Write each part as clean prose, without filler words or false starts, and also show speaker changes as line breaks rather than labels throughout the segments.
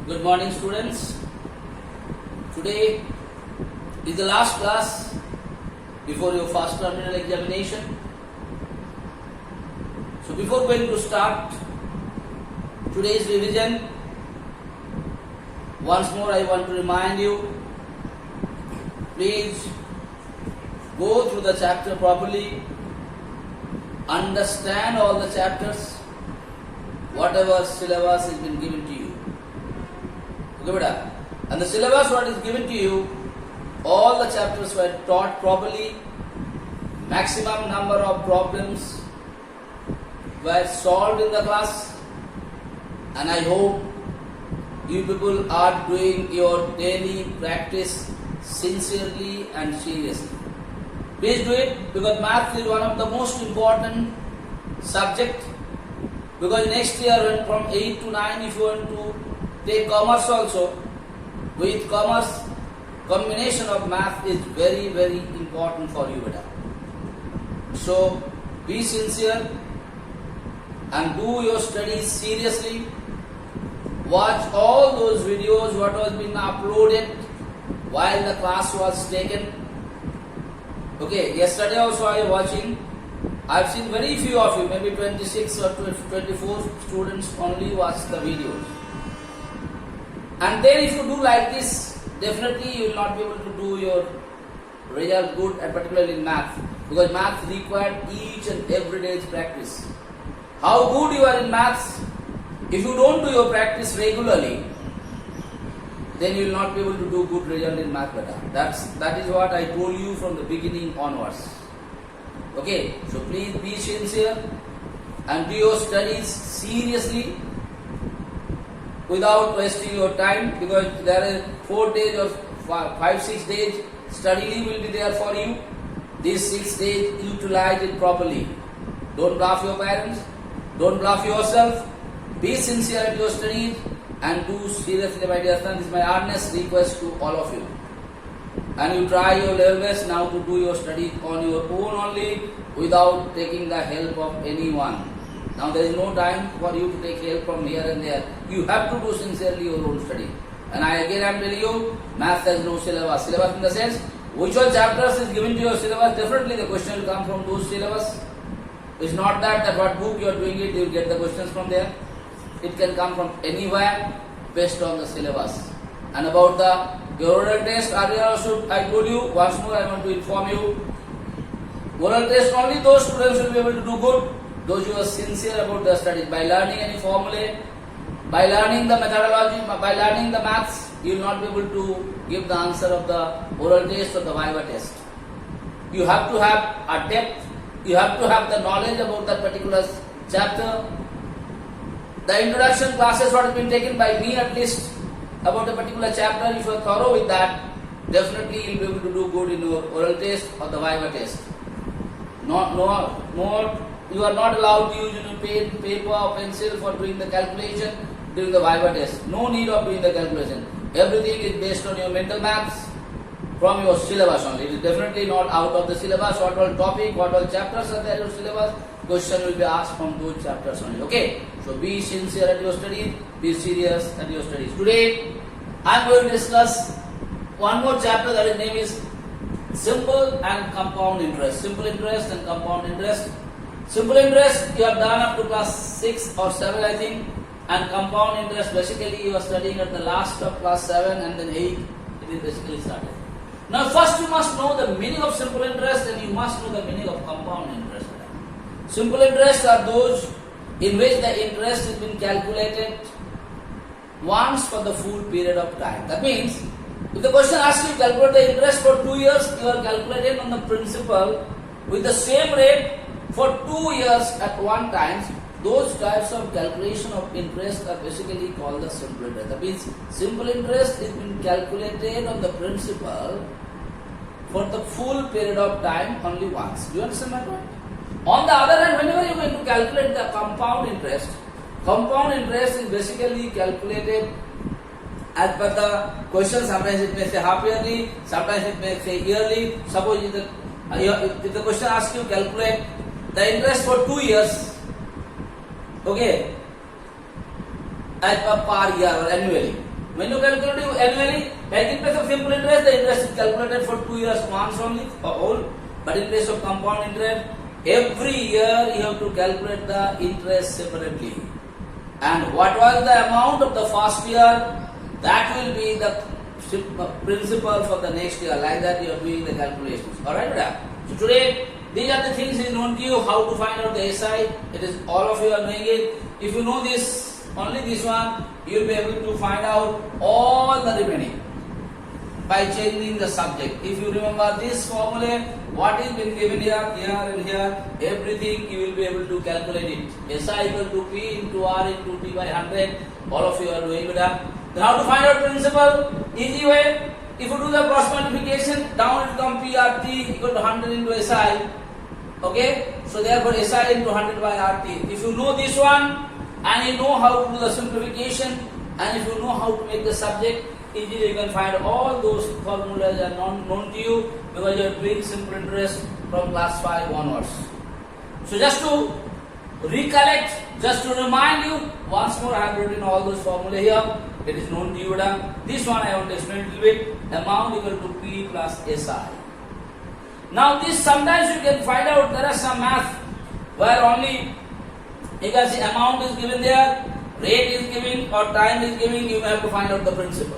Good morning, students. Today is the last class before your first terminal examination. So before going to start today's revision, once more I want to remind you, please go through the chapter properly, understand all the chapters, whatever syllabus has been given to you. Okay, beta? And the syllabus what is given to you, all the chapters were taught properly, maximum number of problems were solved in the class, and I hope you people are doing your daily practice sincerely and seriously. Please do it, because math is one of the most important subject, because next year when from 8 to 9 if you want to take commerce also, with commerce combination of math is very very important for you beta. So be sincere and do your studies seriously. Watch all those videos what was been uploaded while the class was taken. Okay, yesterday also I was watching. I've seen very few of you, maybe 26 or 24 students only watch the videos. And then if you do like this, definitely you will not be able to do your result good, and particularly in math, because math requires each and every day's practice. How good you are in maths, if you don't do your practice regularly, then you will not be able to do good result in math beta. That is what I told you from the beginning onwards. Okay, so please be sincere and do your studies seriously without wasting your time, because there are 4 days or 5-6 days study leave will be there for you. These 6 days utilize it properly. Don't bluff your parents, don't bluff yourself. Be sincere at your studies and do seriously, my dear son. This is my earnest request to all of you. And you try your level best now to do your studies on your own only, without taking the help of anyone. Now there is no time for you to take help from here and there. You have to do sincerely your own study. And I am telling you, math has no syllabus. Syllabus in the sense, which all chapters is given to your syllabus, definitely the question will come from those syllabus. It's not that what book you are doing it, you will get the questions from there. It can come from anywhere based on the syllabus. And about the oral test, earlier also I told you, once more I want to inform you, oral test only those students will be able to do good, those who are sincere about their studies. By learning any formulae, by learning the methodology, by learning the maths, you will not be able to give the answer of the oral test or the viva test. You have to have a depth, you have to have the knowledge about that particular chapter. The introduction classes what has been taken by me at least about a particular chapter, if you are thorough with that, definitely you will be able to do good in your oral test or the viva test. You are not allowed to use pen, paper or pencil for doing the calculation during the viva test. No need of doing the calculation. Everything is based on your mental maths from your syllabus only. It is definitely not out of the syllabus. What all topic, what all chapters are there in your syllabus, question will be asked from those chapters only. Okay? So be sincere at your studies, be serious at your studies. Today, I am going to discuss one more chapter, that is name is simple and compound interest. Simple interest and compound interest. Simple interest you have done up to class 6 or 7 I think, and compound interest basically you are studying at the last of class 7 and then 8 it is basically started. Now first you must know the meaning of simple interest and you must know the meaning of compound interest. Simple interest are those in which the interest has been calculated once for the full period of time. That means, if the question asks you to calculate the interest for 2 years, you are calculating on the principal with the same rate for 2 years at one time. Those types of calculation of interest are basically called the simple interest. That means, simple interest is been calculated on the principal for the full period of time only once. Do you understand my point? On the other hand, whenever you are going to calculate the compound interest is basically calculated as per the question. Sometimes it may say half yearly, sometimes it may say yearly. Suppose if the question asks you to calculate the interest for 2 years, okay, as per year or annually. When you calculate annually, like in place of simple interest, the interest is calculated for 2 years once only, or all. But in place of compound interest, every year you have to calculate the interest separately. And what was the amount of the first year, that will be the principal for the next year. Like that you are doing the calculations. Alright, so today these are the things is known to you, how to find out the SI. It is all of you are knowing it. If you know this, only this one, you will be able to find out all the remaining by changing the subject. If you remember this formula, what is been given here, here and here, everything you will be able to calculate it. SI equal to P into R into T by 100. All of you are doing it. Then how to find out principal? Easy way. If you do the cross multiplication, down it come PRT equal to 100 into SI. Okay? So therefore SI into 100 by RT. If you know this one, and you know how to do the simplification, and if you know how to make the subject, easily you can find all those formulas are known to you because you are doing simple interest from class 5 onwards. So just to recollect, just to remind you, once more I have written all those formula here. It is known to you. This one I want to explain a little bit. Amount equal to P plus SI. Now this sometimes you can find out there are some math where only you can see amount is given there, rate is given or time is given, you have to find out the principal.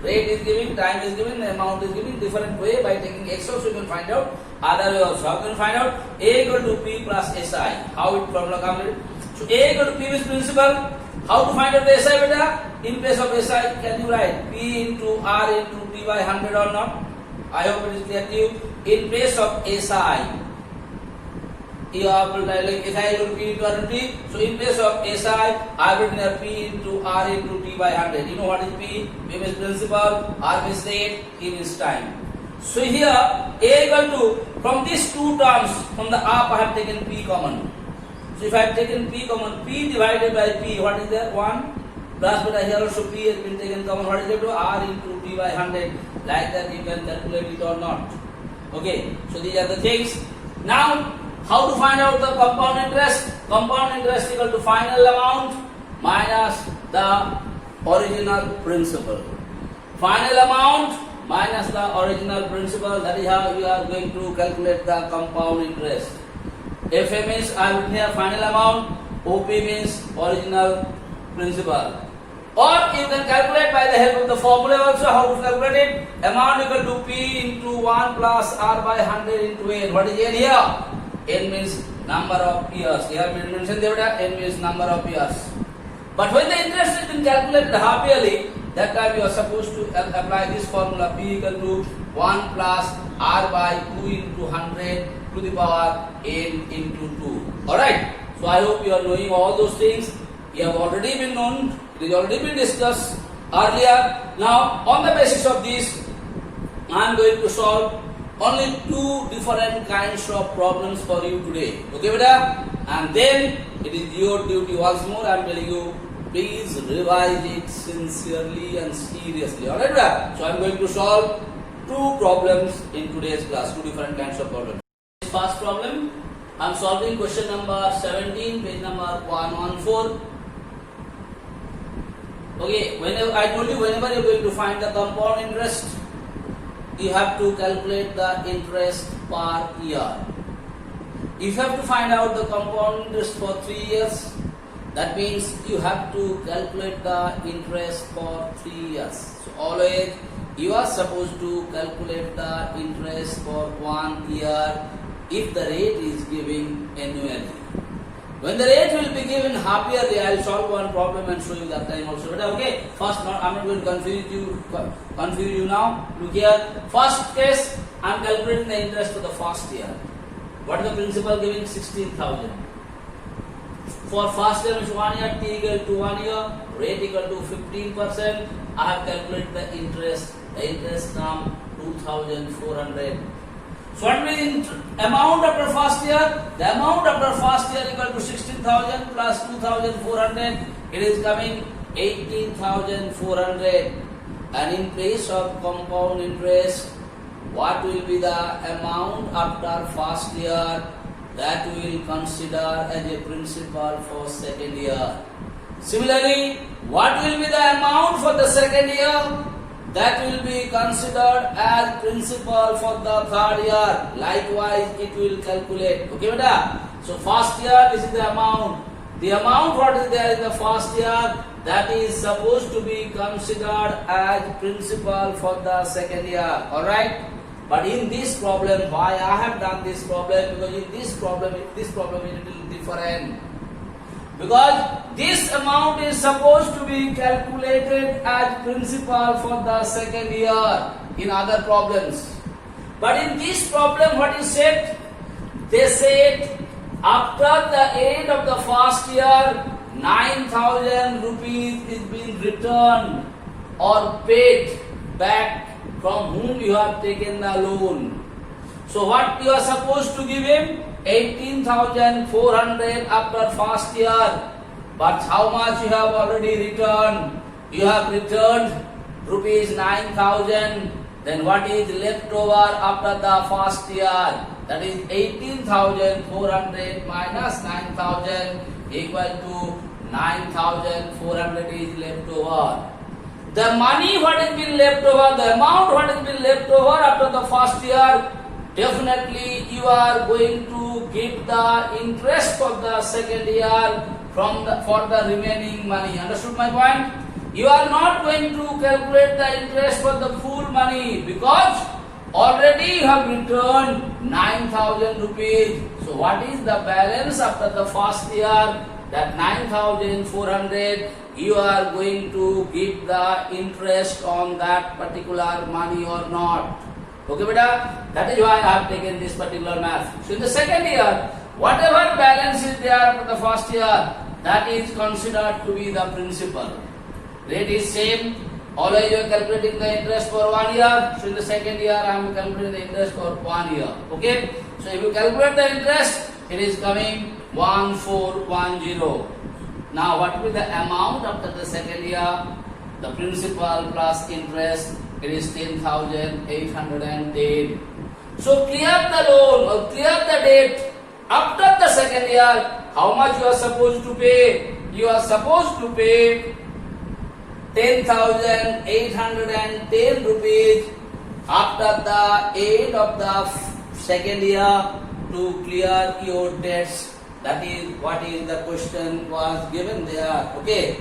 Rate is given, time is given, amount is given, different way by taking X also you can find out, other way also. How can you find out? A equal to P plus SI. How it formula comes? So A equal to P is principal. How to find out the SI beta? In place of SI, can you write P into R into T by 100 or not? I hope it is clear to you. In place of SI, you have to write like SI equal to P into R into T. So in place of SI, I will write P into R into T by 100. You know what is P? P means principal, R means rate, T means time. So here, A equal to, from these two terms, from the up I have taken P common. So if I have taken P common, P divided by P, what is there? 1 plus beta, here also P has been taken common. What is it to? R into T by 100. Like that you can calculate it or not. Okay, so these are the things. Now, how to find out the compound interest? Compound interest equal to final amount minus the original principal. Final amount minus the original principal. That is how we are going to calculate the compound interest. FA means I will have final amount, OP means original principal. Or you can calculate by the help of the formula also. How to calculate it? Amount equal to P into 1 plus R by 100 into N. What is N here? N means number of years. Here we mentioned that N means number of years. But when the interest has been calculated half yearly, that time you are supposed to apply this formula P equal to 1 plus R by 2 into 100 to the power N into 2. Alright. So I hope you are knowing all those things. You have already been known. It has already been discussed earlier. Now on the basis of this, I am going to solve only 2 different kinds of problems for you today. Okay, beta? And then it is your duty once more. I am telling you, please revise it sincerely and seriously. Alright, beta? So I am going to solve 2 problems in today's class. 2 different kinds of problems. First problem, I am solving question number 17, page number 114. Okay, whenever I told you, whenever you are going to find the compound interest, you have to calculate the interest per year. If you have to find out the compound interest for 3 years, that means you have to calculate the interest for 3 years. So always you are supposed to calculate the interest for 1 year if the rate is given annually. When the rate will be given half yearly, I will solve one problem and show you that time also. But okay, first I am not going to confuse you now. Look here. First case, I am calculating the interest for the first year. What is the principal giving? 16,000. For first year means 1 year, T equal to 1 year, rate equal to 15%. I have calculated the interest. The interest comes 2,400. So what will be the amount after first year? The amount after first year equal to 16,000 plus 2,400. It is coming 18,400. And in place of compound interest, what will be the amount after first year? That we will consider as a principal for second year. Similarly, what will be the amount amount for the second year, that will be considered as principal for the third year. Likewise, it will calculate. Okay, beta? So first year, this is the amount. The amount what is there in the first year, that is supposed to be considered as principal for the second year. Alright? But in this problem, why I have done this problem? Because in this problem is a little different. Because this amount is supposed to be calculated as principal for the second year in other problems. But in this problem, what is said? They said after the end of the first year, 9,000 rupees is being returned or paid back from whom you have taken the loan. So what you are supposed to give him? 18,400 after first year. But how much you have already returned? You have returned rupees 9,000. Then what is left over after the first year? That is 18,400 minus 9,000 equal to 9,400 is left over. The money what has been left over, the amount what has been left over after the first year, definitely you are going to give the interest for the second year for the remaining money. Understood my point? You are not going to calculate the interest for the full money because already you have returned 9,000 rupees. So what is the balance after the first year? That 9,400 you are going to give the interest on that particular money or not. Okay, beta? That is why I have taken this particular math. So in the second year, whatever balance is there after the first year, that is considered to be the principal. Rate is same. Always you are calculating the interest for 1 year. So in the second year, I am calculating the interest for 1 year. Okay? So if you calculate the interest, it is coming 1410. Now what will be the amount after the second year? The principal plus interest, it is 10,810. So clear the loan or clear the debt after the second year. How much you are supposed to pay? You are supposed to pay 10,810 rupees after the end of the second year to clear your debts. That is what is the question was given there. Okay.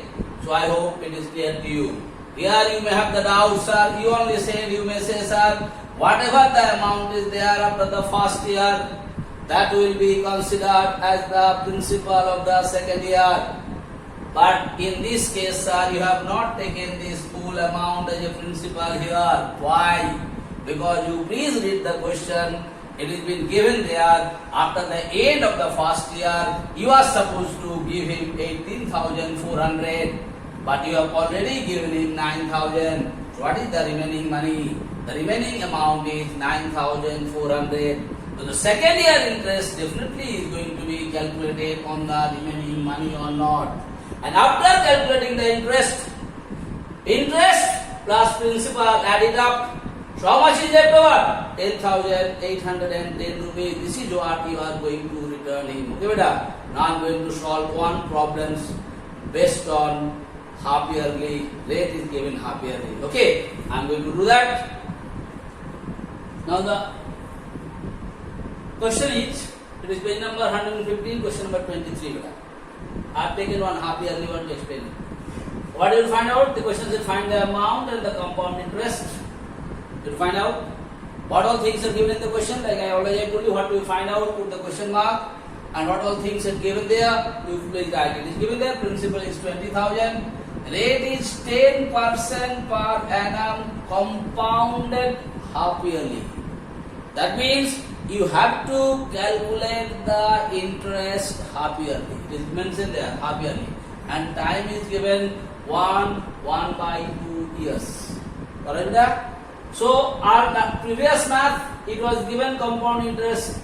So I hope it is clear to you. Here you may have the doubt, sir. You only said, you may say, sir, whatever the amount is there after the first year, that will be considered as the principal of the second year. But in this case, sir, you have not taken this full amount as a principal here. Why? Because you please read the question. It has been given there after the end of the first year, you are supposed to give him 18,400, but you have already given him 9,000. So what is the remaining money? The remaining amount is 9,400. So the second year interest definitely is going to be calculated on the remaining money or not. And after calculating the interest plus principal, add it up. So how much is left over? 10,810 rupees. This is what you are going to return him. Okay, beta? Now I am going to solve one problem based on half yearly. Rate is given half yearly. Okay, I am going to do that. Now the question is, it is page number 115, question number 23. Beta. I have taken one half yearly one to explain it. What you will find out? The question is find the amount and the compound interest. You will find out what all things are given in the question. Like I already told you, what you find out, put the question mark, and what all things are given there, you please write. It is given there. Principal is 20,000. Rate is 10% per annum compounded half yearly. That means you have to calculate the interest half yearly. It is mentioned there, half yearly. And time is given 1 by 2 years. Correct that? So our previous math, it was given compound interest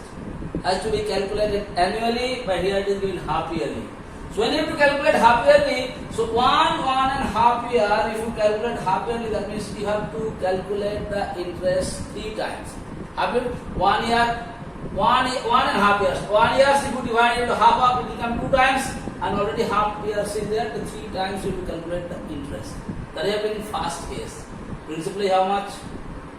has to be calculated annually, but here it is given half yearly. So when you have to calculate half yearly, so 1.5 year, if you calculate half yearly, that means you have to calculate the interest 3 times. 1 year, 1.5 years. 1 year, if you divide into half up, it will come 2 times, and already half years is there, the 3 times you will calculate the interest. That have been fast case. Principally how much?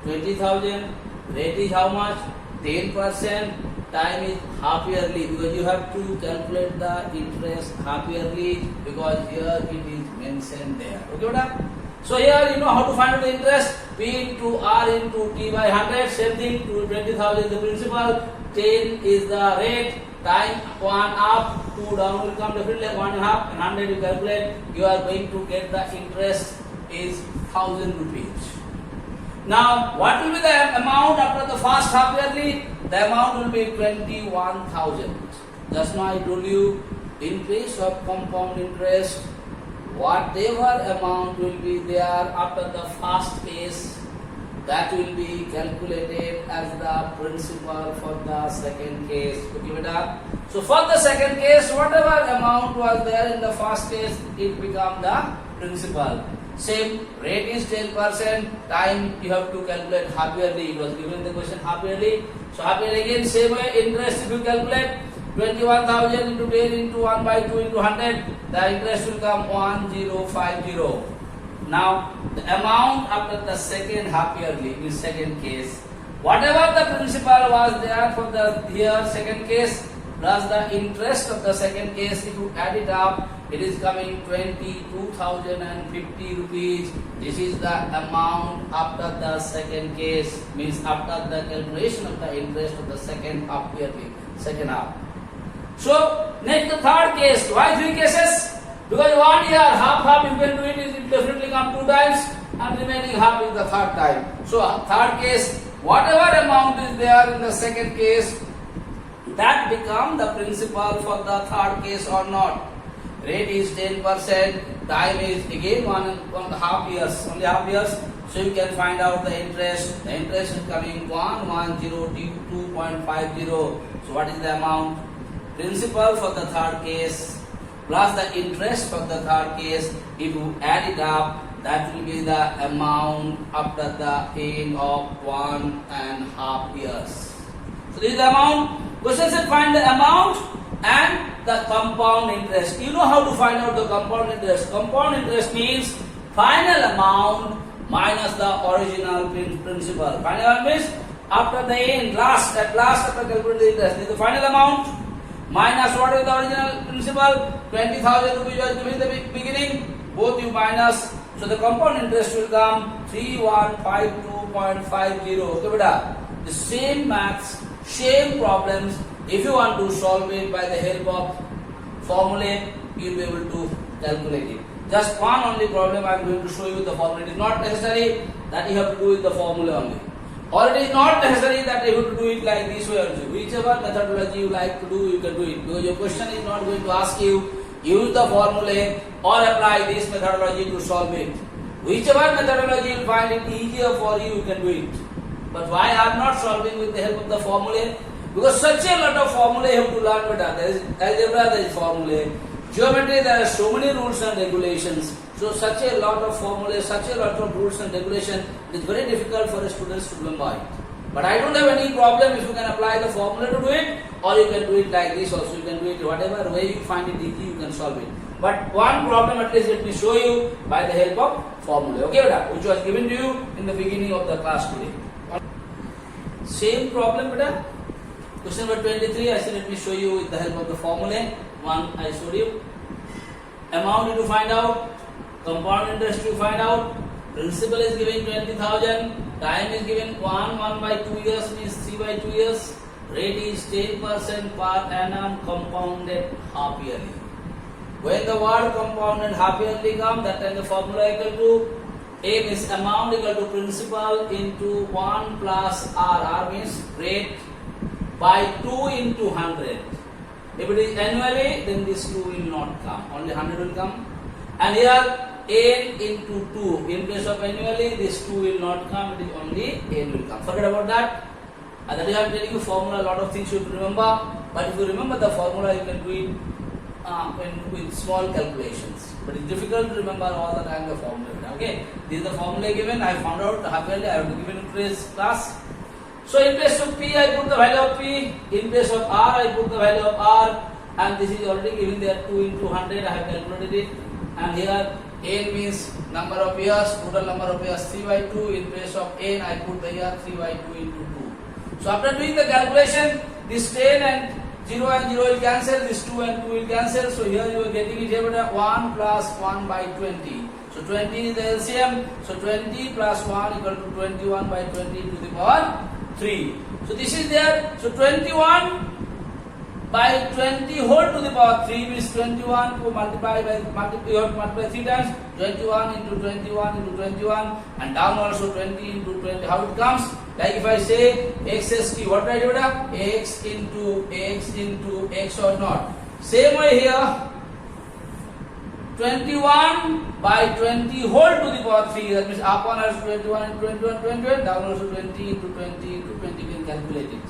20,000. Rate is how much? 10%. Time is half yearly because you have to calculate the interest half yearly because here it is mentioned there. Okay, madam? So here you know how to find out the interest. P into R into T by 100. Same thing. 20,000 is the principal. 10 is the rate. Time 1 up, 2 down will come definitely 1.5 and 100 you calculate. You are going to get the interest is 1,000 rupees. Now, what will be the amount after the first half yearly? The amount will be 21,000. Just now I told you, in case of compound interest, whatever amount will be there after the first case, that will be calculated as the principal for the second case. Okay, beta? So for the second case, whatever amount was there in the first case, it become the principal. Same rate is 10%. Time you have to calculate half yearly. It was given in the question half yearly. So half yearly again same way. Interest if you calculate 21,000 into 10 into 1 by 2 into 100, the interest will come 1050. Now the amount after the second half yearly in second case, whatever the principal was there for the here second case plus the interest of the second case, if you add it up, it is coming 22,050 rupees. This is the amount after the second case, means after the calculation of the interest of the second half yearly, second half. So next the third case. Why three cases? Because 1 year half you can do it, it will definitely come 2 times and remaining half is the third time. So third case, whatever amount is there in the second case, that become the principal for the third case or not. Rate is 10%, time is again 1.5 years, only half years. So you can find out the interest. The interest is coming 110 2.50. So what is the amount? Principal for the third case plus the interest for the third case. If you add it up, that will be the amount after the end of 1.5 years. So this is the amount. Question said find the amount and the compound interest. You know how to find out the compound interest. Compound interest means final amount minus the original principal. Final amount means after the end, at last after calculating the interest. This is the final amount minus what is the original principal? 20,000 rupees was given in the beginning. Both you minus. So the compound interest will come 3152.50. Okay, beta? The same maths, same problems. If you want to solve it by the help of formula, you will be able to calculate it. Just one only problem I am going to show you the formula. It is not necessary that you have to do it the formula only. Or it is not necessary that you have to do it like this way also. Whichever methodology you like to do, you can do it. Because your question is not going to ask you, use the formula or apply this methodology to solve it. Whichever methodology you find it easier for you, you can do it. But why I am not solving with the help of the formula? Because such a lot of formula you have to learn better. There is algebra, there is formula. Geometry, there are so many rules and regulations. So such a lot of formulas, such a lot of rules and regulations, it is very difficult for a student to remember it. But I don't have any problem if you can apply the formula to do it, or you can do it like this also. You can do it whatever way you find it easy, you can solve it. But one problem at least let me show you by the help of formula. Okay, beta? Which was given to you in the beginning of the class today. Same problem, beta. Question number 23, I said let me show you with the help of the formula. One I showed you. Amount you to find out, compound interest you find out, principal is given 20,000, time is given 1 by 2 years means 3 by 2 years, rate is 10% per annum compounded half yearly. When the word compounded half yearly comes, that time the formula equal to A means amount equal to principal into 1 plus R. R means rate by 2 into 100. If it is annually, then this 2 will not come. Only 100 will come. And here N into 2. In case of annually, this 2 will not come. It is only N will come. Forget about that. And that is I am telling you formula. A lot of things you have to remember. But if you remember the formula, you can do it with small calculations. But it's difficult to remember all the time the formula. Okay. This is the formula given. I found out half yearly. I have to give it in today's class. So in place of P, I put the value of P. In place of R, I put the value of R. And this is already given there 2 into 100. I have calculated it. And here n means number of years, total number of years 3 by 2. In place of n, I put the year 3 by 2 into 2. So after doing the calculation, this 10 and 0 will cancel, this 2 and 2 will cancel. So here you are getting it here 1 plus 1 by 20. So 20 is the LCM. So 20 plus 1 equal to 21 by 20 to the power 3. So this is there. So 21 by 20 whole to the power 3 means 21 to multiply 3 times. 21 into 21 into 21 and down also 20 into 20. How it comes? Like if I say XST, what do I do? X into X or not. Same way here. 21 by 20 whole to the power 3. That means up one has 21 into 21, 21. Down also 20 into 20 into 20. You can calculate it.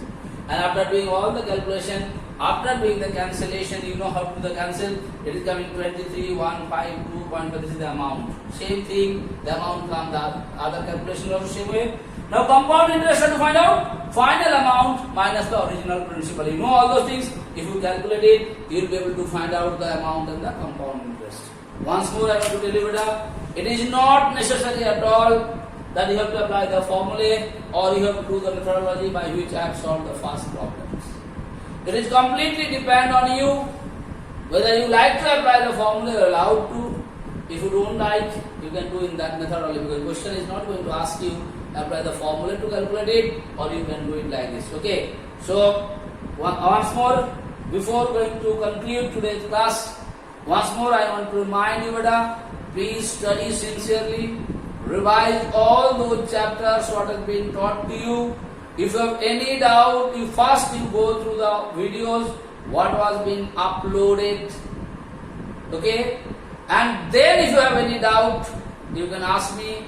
And after doing all the calculation, after doing the cancellation, you know how to do the cancel. It is coming 23, 1, 5, 2.5. This is the amount. Same thing, the amount comes, the other calculation also same way. Now compound interest have to find out final amount minus the original principal. You know all those things. If you calculate it, you will be able to find out the amount and the compound interest. Once more I want to tell you that it is not necessary at all that you have to apply the formulae or you have to do the methodology by which I have solved the first problems. It is completely depend on you whether you like to apply the formula or allowed to. If you don't like, you can do in that methodology because the question is not going to ask you apply the formula to calculate it or you can do it like this. Okay. So once more, before going to conclude today's class, once more I want to remind you that please study sincerely, revise all those chapters what has been taught to you. If you have any doubt, you first go through the videos what was being uploaded. Okay, and then if you have any doubt, you can ask me.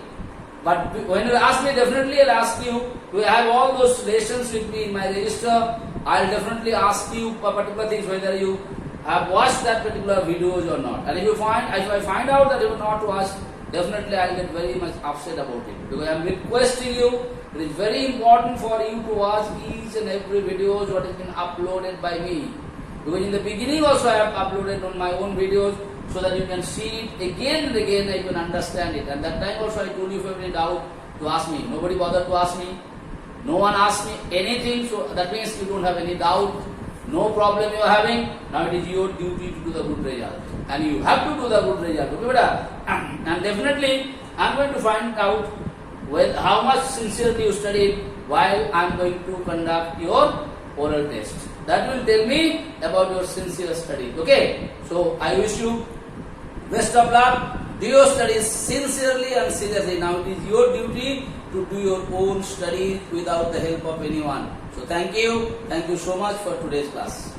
But when you ask me, definitely I'll ask you. We have all those lessons with me in my register. I'll definitely ask you particular things whether you have watched that particular videos or not. And if I find out that you have not watched, definitely I'll get very much upset about it. Because I'm requesting you, it is very important for you to watch each and every videos what has been uploaded by me. Because in the beginning also I have uploaded on my own videos so that you can see it again and again and you can understand it. And that time also I told you if you have any doubt to ask me. Nobody bothered to ask me. No one asked me anything, so that means you don't have any doubt. No problem you are having. Now it is your duty to do the good result. And you have to do the good result. Okay, and definitely I am going to find out how much sincerely you studied while I am going to conduct your oral test. That will tell me about your sincere study. Okay. So I wish you best of luck. Do your studies sincerely and seriously. Now it is your duty to do your own studies without the help of anyone. So thank you so much for today's class.